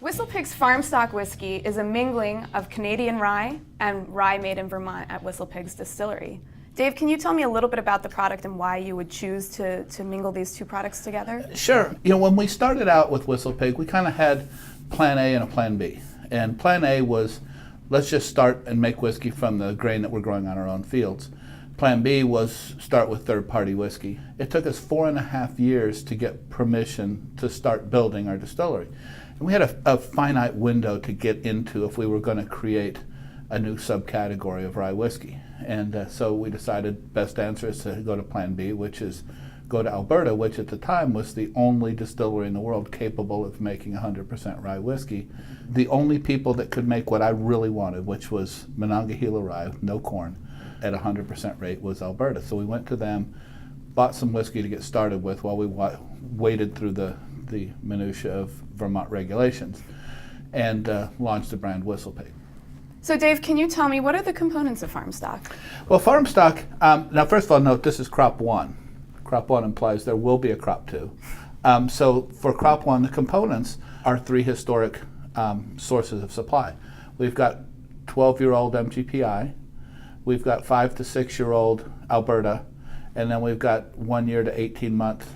WhistlePig's Farmstock whiskey is a mingling of Canadian rye and rye made in Vermont at WhistlePig's distillery. Dave, can you tell me a little bit about the product and why you would choose to mingle these two products together? Sure. When we started out with WhistlePig, we kind of had plan A and a plan B. And plan A was, let's just start and make whiskey from the grain that we're growing on our own fields. Plan B was start with third-party whiskey. It took us 4.5 years to get permission to start building our distillery. And we had a finite window to get into if we were going to create a new subcategory of rye whiskey. And so we decided best answer is to go to Plan B, which is go to Alberta, which at the time was the only distillery in the world capable of making 100% rye whiskey. The only people that could make what I really wanted, which was Monongahela rye, no corn, at 100% rate was Alberta. So we went to them, bought some whiskey to get started with while we waded through the minutia of Vermont regulations, and launched the brand WhistlePig. So Dave, can you tell me what are the components of Farmstock? Well, Farmstock, now first of all note this is crop one. Crop one implies there will be a crop two. So for crop one, the components are 3 historic sources of supply. We've got 12-year-old MGPI, we've got 5 to 6-year-old Alberta, and then we've got 1 year to 18-month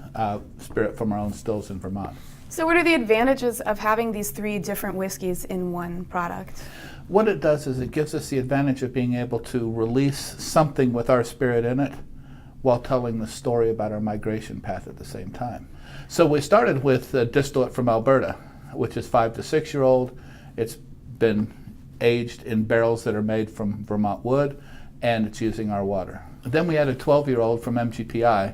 spirit from our own stills in Vermont. So what are the advantages of having these 3 different whiskeys in one product? What it does is it gives us the advantage of being able to release something with our spirit in it while telling the story about our migration path at the same time. So we started with a distillate from Alberta, which is 5 to 6-year-old. It's been aged in barrels that are made from Vermont wood, and it's using our water. Then we added 12-year-old from MGPI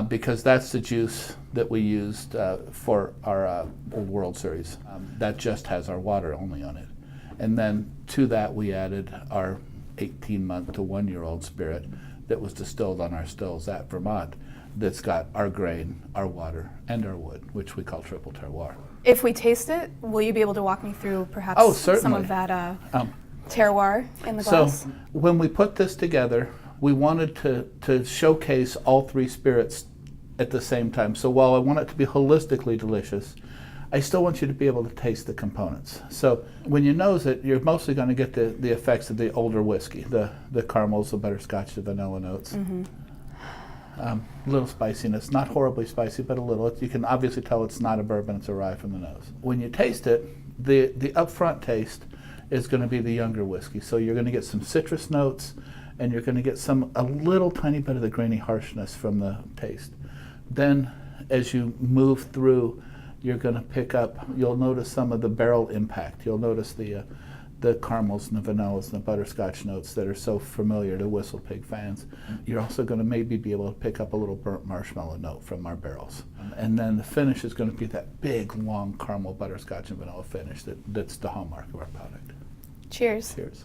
because that's the juice that we used for our Old World Series. That just has our water only on it. And then to that we added our 18-month to 1-year-old spirit that was distilled on our stills at Vermont that's got our grain, our water, and our wood, which we call triple terroir. If we taste it, will you be able to walk me through perhaps some of that terroir in the glass? So when we put this together, we wanted to showcase all 3 spirits at the same time. So while I want it to be holistically delicious, I still want you to be able to taste the components. So when you nose it, you're mostly going to get the effects of the older whiskey, the caramels, the butterscotch, the vanilla notes. Mm-hmm. A little spiciness, not horribly spicy, but a little. You can obviously tell it's not a bourbon, it's a rye from the nose. When you taste it, the upfront taste is going to be the younger whiskey. So you're going to get some citrus notes, and you're going to get a little tiny bit of the grainy harshness from the taste. Then as you move through, you're going to pick up, you'll notice some of the barrel impact. You'll notice the caramels and the vanillas and the butterscotch notes that are so familiar to WhistlePig fans. You're also going to maybe be able to pick up a little burnt marshmallow note from our barrels. And then the finish is going to be that big, long caramel, butterscotch, and vanilla finish that's the hallmark of our product. Cheers. Cheers.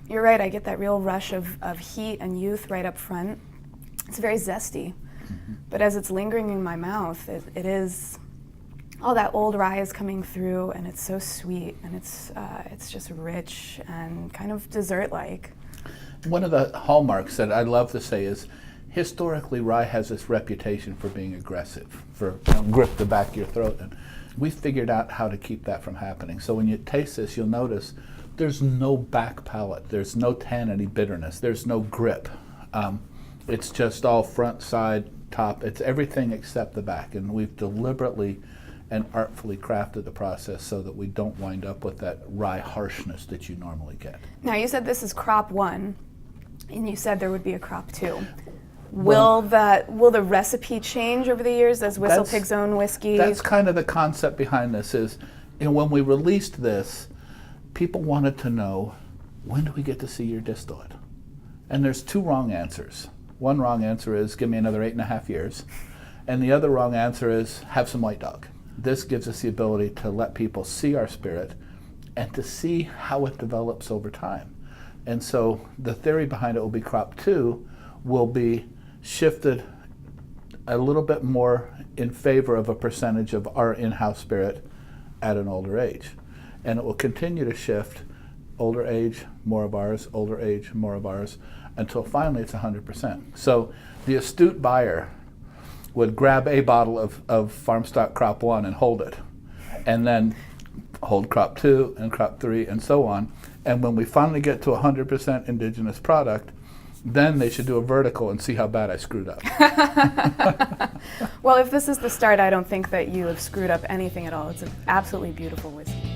You're right, I get that real rush of heat and youth right up front. It's very zesty. Mm-hmm. But as it's lingering in my mouth, it is, all that old rye is coming through, and it's so sweet, and it's just rich and kind of dessert-like. One of the hallmarks that I love to say is, historically rye has this reputation for being aggressive, for grip the back of your throat, and we figured out how to keep that from happening. So when you taste this, you'll notice there's no back palate, there's no tanniny bitterness, there's no grip. It's just all front, side, top. It's everything except the back. And we've deliberately and artfully crafted the process so that we don't wind up with that rye harshness that you normally get. Now, you said this is crop 1, and you said there would be a crop 2. Will the recipe change over the years as WhistlePig's own whiskey? That's kind of the concept behind this is, when we released this, people wanted to know, when do we get to see your distillate? And there's 2 wrong answers. One wrong answer is, give me another 8.5 years. And the other wrong answer is, have some white dog. This gives us the ability to let people see our spirit and to see how it develops over time. And so the theory behind it will be crop 2 will be shifted a little bit more in favor of a percentage of our in-house spirit at an older age. And it will continue to shift older age, more of ours, older age, more of ours, until finally it's 100%. So the astute buyer would grab a bottle of Farmstock Crop 1 and hold it, and then hold Crop 2 and Crop 3 and so on. And when we finally get to 100% indigenous product, then they should do a vertical and see how bad I screwed up. Well, if this is the start, I don't think that you have screwed up anything at all. It's an absolutely beautiful whiskey.